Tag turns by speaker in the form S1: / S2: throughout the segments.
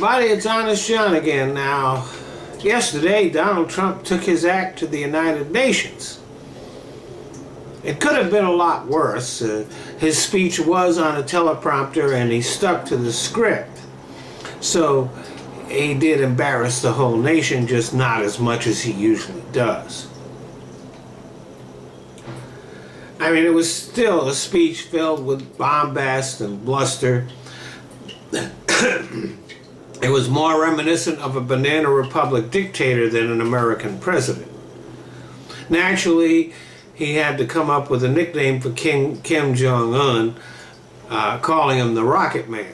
S1: everybody, it's Honest John again. Now, yesterday Donald Trump took his act to the United Nations. It could have been a lot worse. His speech was on a teleprompter and he stuck to the script. So he did embarrass the whole nation, just not as much as he usually does. I mean, it was still a speech filled with bombast and bluster. It was more reminiscent of a Banana Republic dictator than an American president. Naturally, he had to come up with a nickname for Kim Jong-un, calling him the Rocket Man,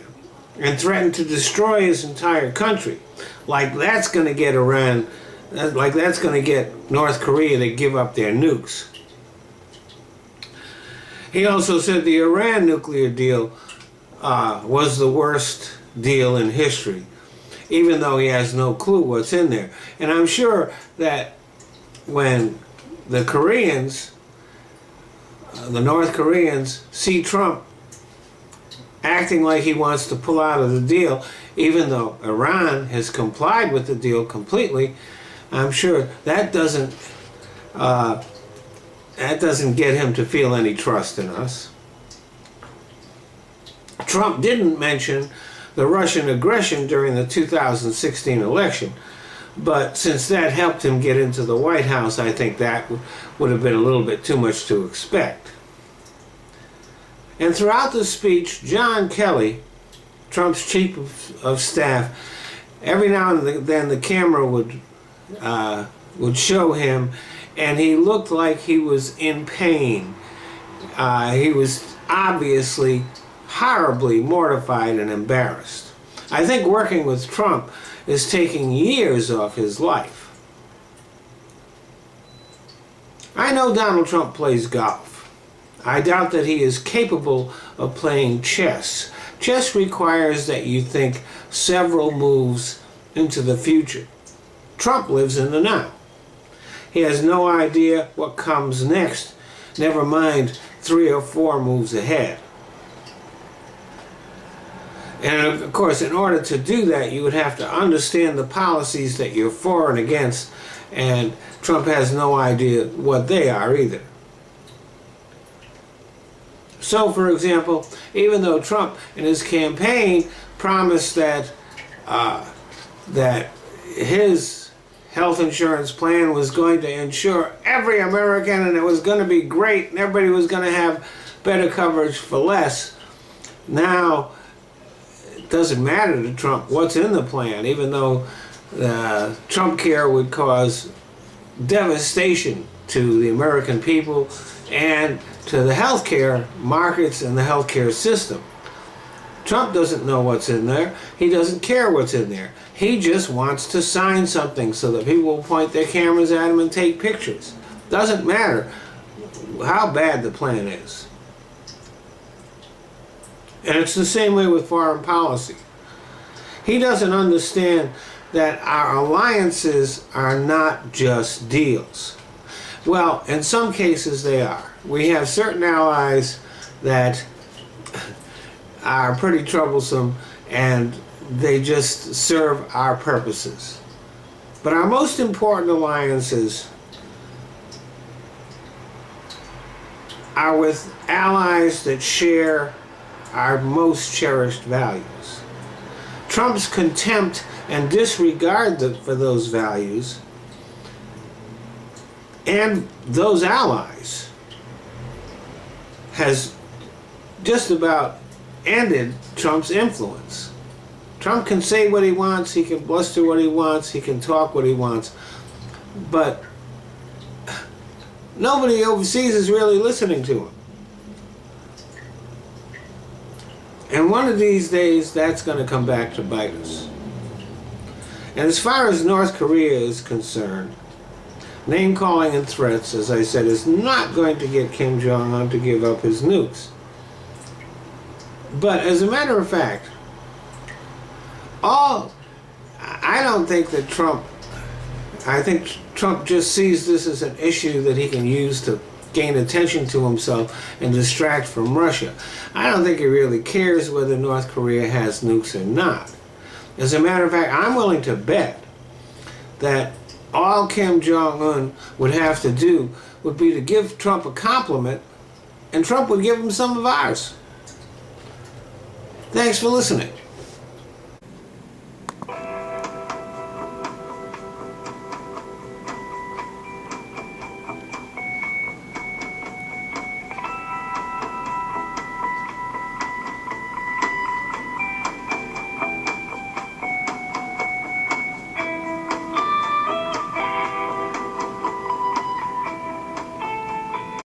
S1: and threatened to destroy his entire country. Like that's going to get Iran, like that's going to get North Korea to give up their nukes. He also said the Iran nuclear deal was the worst deal in history, even though he has no clue what's in there. And I'm sure that when the Koreans, the North Koreans, see Trump acting like he wants to pull out of the deal, even though Iran has complied with the deal completely, I'm sure that doesn't get him to feel any trust in us. Trump didn't mention the Russian aggression during the 2016 election, but since that helped him get into the White House, I think that would have been a little bit too much to expect. And throughout the speech, John Kelly, Trump's chief of staff, every now and then the camera would show him, and he looked like he was in pain. He was obviously horribly mortified and embarrassed. I think working with Trump is taking years off his life. I know Donald Trump plays golf. I doubt that he is capable of playing chess. Chess requires that you think several moves into the future. Trump lives in the now. He has no idea what comes next, never mind 3 or 4 moves ahead. And of course, in order to do that, you would have to understand the policies that you're for and against, and Trump has no idea what they are either. So, for example, even though Trump in his campaign promised that his health insurance plan was going to insure every American and it was going to be great and everybody was going to have better coverage for less, now it doesn't matter to Trump what's in the plan, even though Trump Care would cause devastation to the American people and to the healthcare markets and the healthcare system. Trump doesn't know what's in there. He doesn't care what's in there. He just wants to sign something so that people will point their cameras at him and take pictures. Doesn't matter how bad the plan is. And it's the same way with foreign policy. He doesn't understand that our alliances are not just deals. Well, in some cases they are. We have certain allies that are pretty troublesome and they just serve our purposes. But our most important alliances are with allies that share our most cherished values. Trump's contempt and disregard for those values and those allies has just about ended Trump's influence. Trump can say what he wants, he can bluster what he wants, he can talk what he wants, but nobody overseas is really listening to him. And one of these days, that's going to come back to bite us. And as far as North Korea is concerned, name-calling and threats, as I said, is not going to get Kim Jong-un to give up his nukes. But as a matter of fact, I don't think that I think Trump just sees this as an issue that he can use to gain attention to himself and distract from Russia. I don't think he really cares whether North Korea has nukes or not. As a matter of fact, I'm willing to bet that all Kim Jong-un would have to do would be to give Trump a compliment, and Trump would give him some of ours. Thanks for listening.